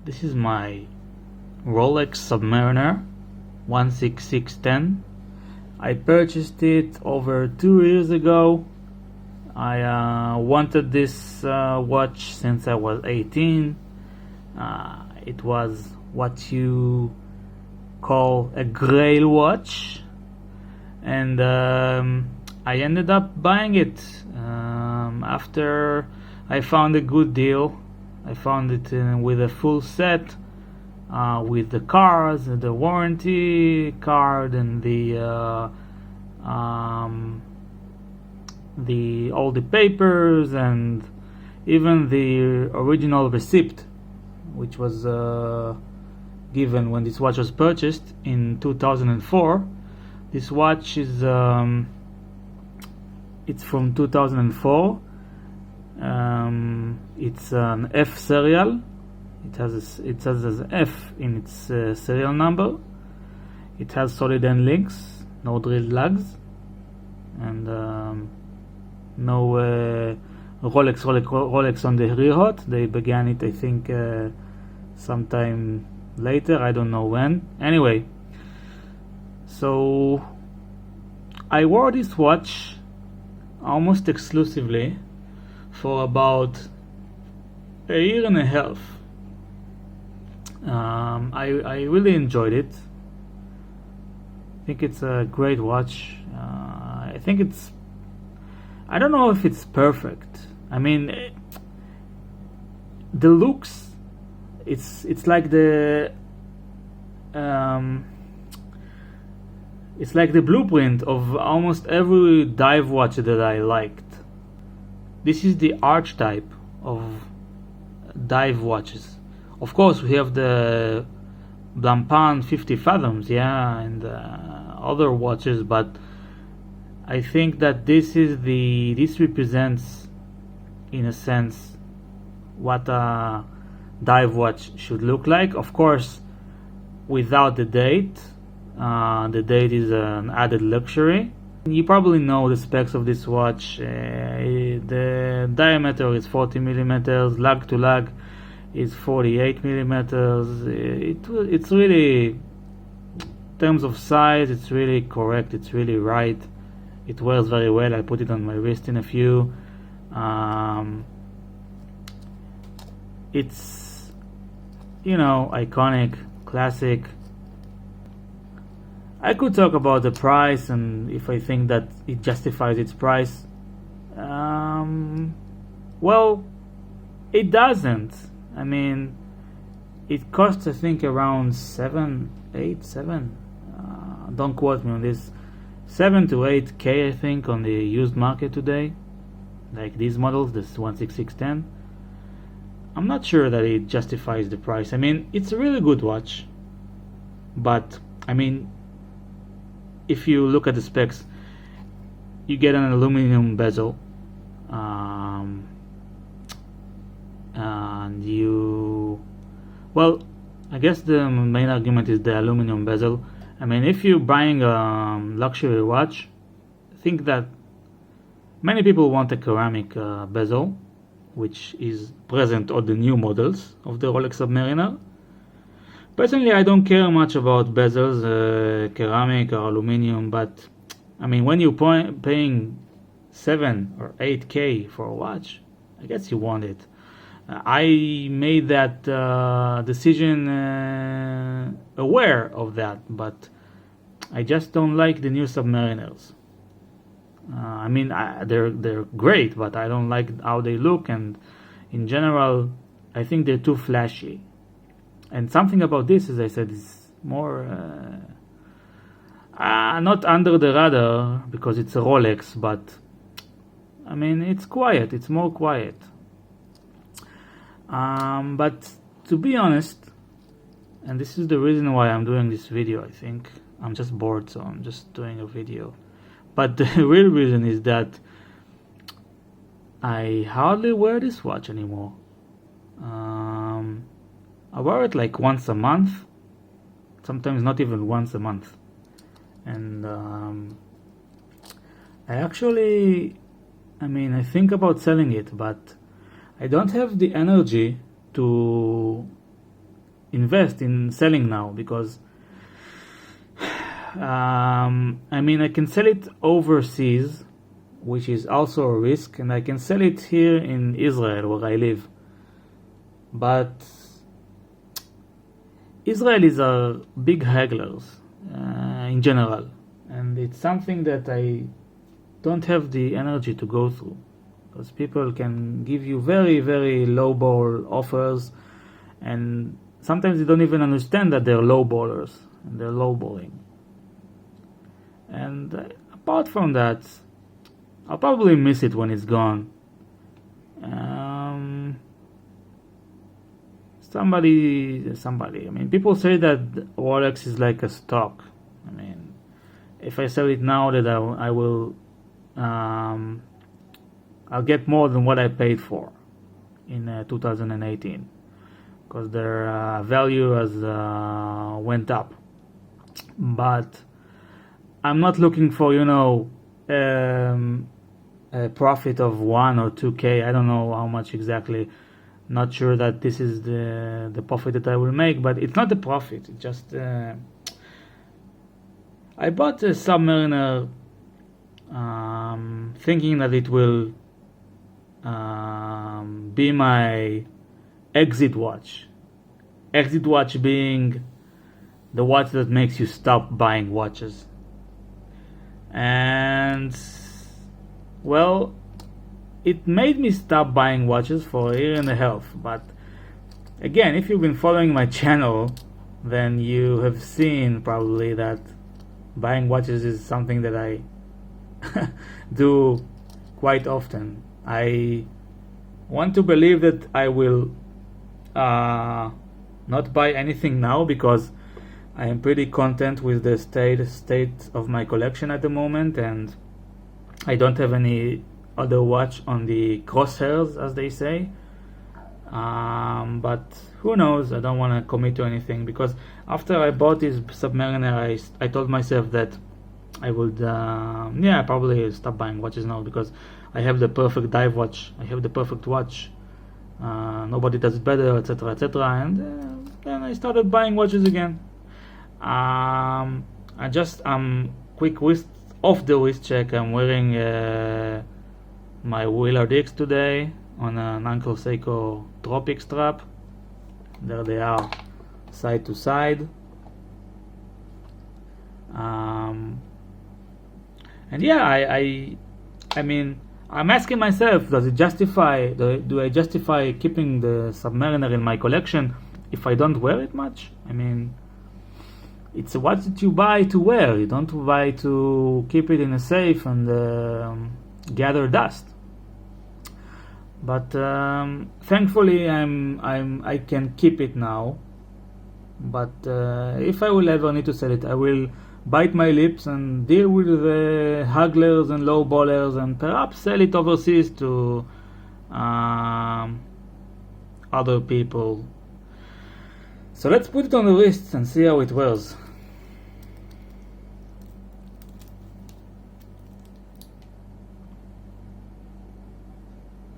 This is my Rolex Submariner 16610. I purchased it over 2 years ago. I wanted this watch since I was 18. It was what you call a grail watch, and I ended up buying it after I found a good deal. I found it with a full set, with the cards, the warranty card, and all the papers, and even the original receipt, which was given when this watch was purchased in 2004. This watch is it's from 2004. It's an F serial. It has an F in its serial number. It has solid end links, no drilled lugs, and no Rolex on the rear hot. They began it, I think, sometime later. I don't know when. Anyway, so I wore this watch almost exclusively for about a year and a half. I really enjoyed it. I think it's a great watch. I think it's, I don't know if it's perfect. I mean, the looks, it's like the it's like the blueprint of almost every dive watch that I liked. This is the archetype of dive watches. Of course, we have the Blancpain 50 fathoms, yeah, and other watches, but I think that this represents, in a sense, what a dive watch should look like. Of course, without the date. The date is an added luxury. You probably know the specs of this watch. The diameter is 40 millimeters, lug to lug is 48 millimeters. It's really, in terms of size, it's really correct, it's really right. It wears very well. I put it on my wrist in a few. It's, iconic, classic. I could talk about the price and if I think that it justifies its price. Well, it doesn't. I mean, it costs, I think, around 7, 8, 7. Don't quote me on this. 7 to 8K, I think, on the used market today. Like these models, this 16610. I'm not sure that it justifies the price. I mean, it's a really good watch. But, I mean, if you look at the specs, you get an aluminum bezel, and I guess the main argument is the aluminum bezel. I mean, if you're buying a luxury watch, I think that many people want a ceramic bezel, which is present on the new models of the Rolex Submariner. Personally, I don't care much about bezels, ceramic or aluminum, but I mean, when you're paying 7 or 8K for a watch, I guess you want it. I made that decision aware of that, but I just don't like the new Submariners. I mean, they're great, but I don't like how they look, and in general, I think they're too flashy. And something about this, as I said, is more not under the radar because it's a Rolex, but I mean, it's quiet. It's more quiet. But to be honest, and this is the reason why I'm doing this video, I think I'm just bored, so I'm just doing a video. But the real reason is that I hardly wear this watch anymore. I wear it like once a month, sometimes not even once a month. And I think about selling it, but I don't have the energy to invest in selling now, because I mean, I can sell it overseas, which is also a risk, and I can sell it here in Israel where I live. But Israelis are big hagglers in general, and it's something that I don't have the energy to go through, because people can give you very, very lowball offers, and sometimes you don't even understand that they're lowballers and they're lowballing. And apart from that, I'll probably miss it when it's gone. Somebody. I mean, people say that Rolex is like a stock. I mean, if I sell it now, that I will, I'll get more than what I paid for in 2018, because their value has went up. But I'm not looking for, a profit of 1 or 2K. I don't know how much exactly. Not sure that this is the profit that I will make, but it's not the profit. It's just I bought a Submariner thinking that it will be my exit watch. Exit watch being the watch that makes you stop buying watches. And well, it made me stop buying watches for a year and a half. But again, if you've been following my channel, then you have seen probably that buying watches is something that I do quite often. I want to believe that I will not buy anything now, because I am pretty content with the state of my collection at the moment, and I don't have any other watch on the crosshairs, as they say. But who knows? I don't want to commit to anything, because after I bought this Submariner, I told myself that I would probably stop buying watches now, because I have the perfect dive watch, I have the perfect watch, nobody does it better, etc., etc. And then I started buying watches again. Quick off the wrist check. I'm wearing my Willard X today on an Uncle Seiko Tropic strap. There they are, side to side. And yeah, I mean, I'm asking myself, do I justify keeping the Submariner in my collection if I don't wear it much? I mean, it's a watch that you buy to wear. You don't buy to keep it in a safe and gather dust. But thankfully, I can keep it now. But if I will ever need to sell it, I will bite my lips and deal with the hugglers and low ballers, and perhaps sell it overseas to other people. So let's put it on the wrist and see how it wears.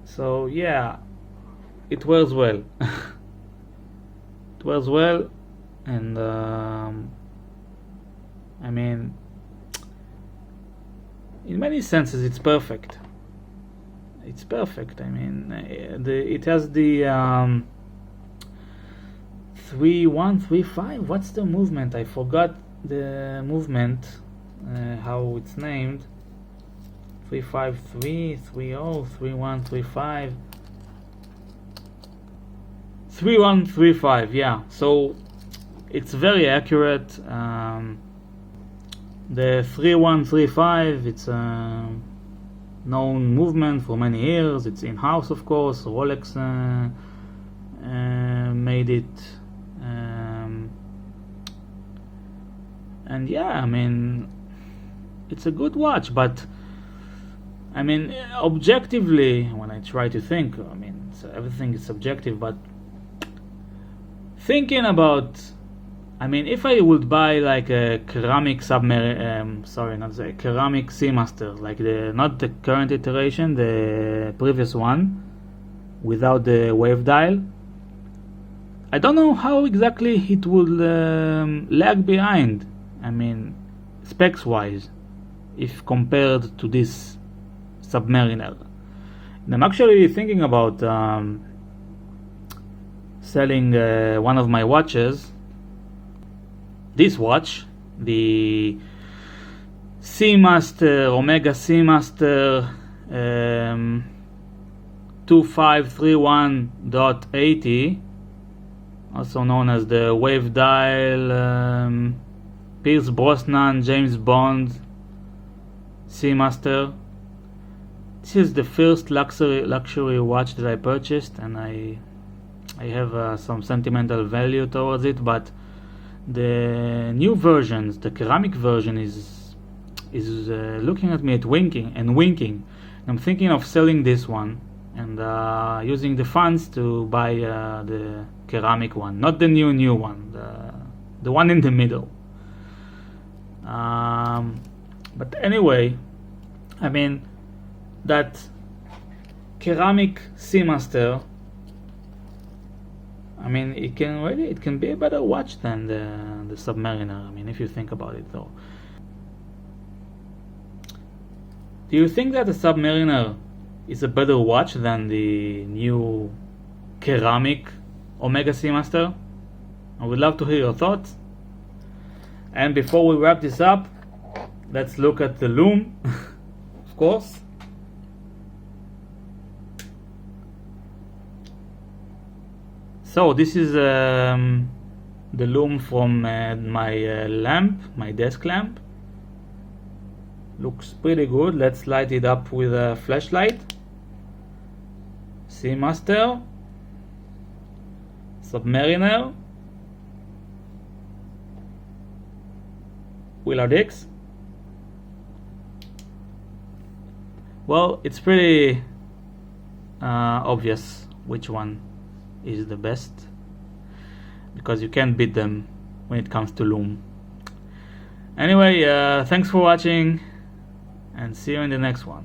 So yeah, it wears well. It wears well, and I mean, in many senses, it's perfect. It's perfect. I mean, it has the 3135. What's the movement? I forgot the movement. How it's named. 353, 30, 3135. 3135. Yeah. So it's very accurate. The 3135, it's a known movement for many years. It's in-house, of course. Rolex made it. And yeah, I mean, it's a good watch, but I mean, objectively, when I try to think, I mean, so everything is subjective, but thinking about, I mean, if I would buy like a ceramic ceramic Seamaster, like not the current iteration, the previous one, without the wave dial, I don't know how exactly it will lag behind, I mean specs wise, if compared to this Submariner. And I'm actually thinking about selling one of my watches, this watch, the Seamaster, Omega Seamaster 2531.80, also known as the Wave Dial Pierce Brosnan James Bond Seamaster. This is the first luxury watch that I purchased, and I have some sentimental value towards it, but the new versions, the ceramic version, is looking at me winking. I'm thinking of selling this one and using the funds to buy the ceramic one, not the new one, the one in the middle. But anyway, I mean, that ceramic Seamaster, I mean, it can be a better watch than the Submariner. I mean, if you think about it, though. Do you think that the Submariner is a better watch than the new ceramic Omega Seamaster? I would love to hear your thoughts. And before we wrap this up, let's look at the lume, of course. So this is the lume from my lamp, my desk lamp. Looks pretty good. Let's light it up with a flashlight. Seamaster, Submariner, Willard X. Well, it's pretty obvious which one is the best, because you can't beat them when it comes to lume. Anyway, thanks for watching, and see you in the next one.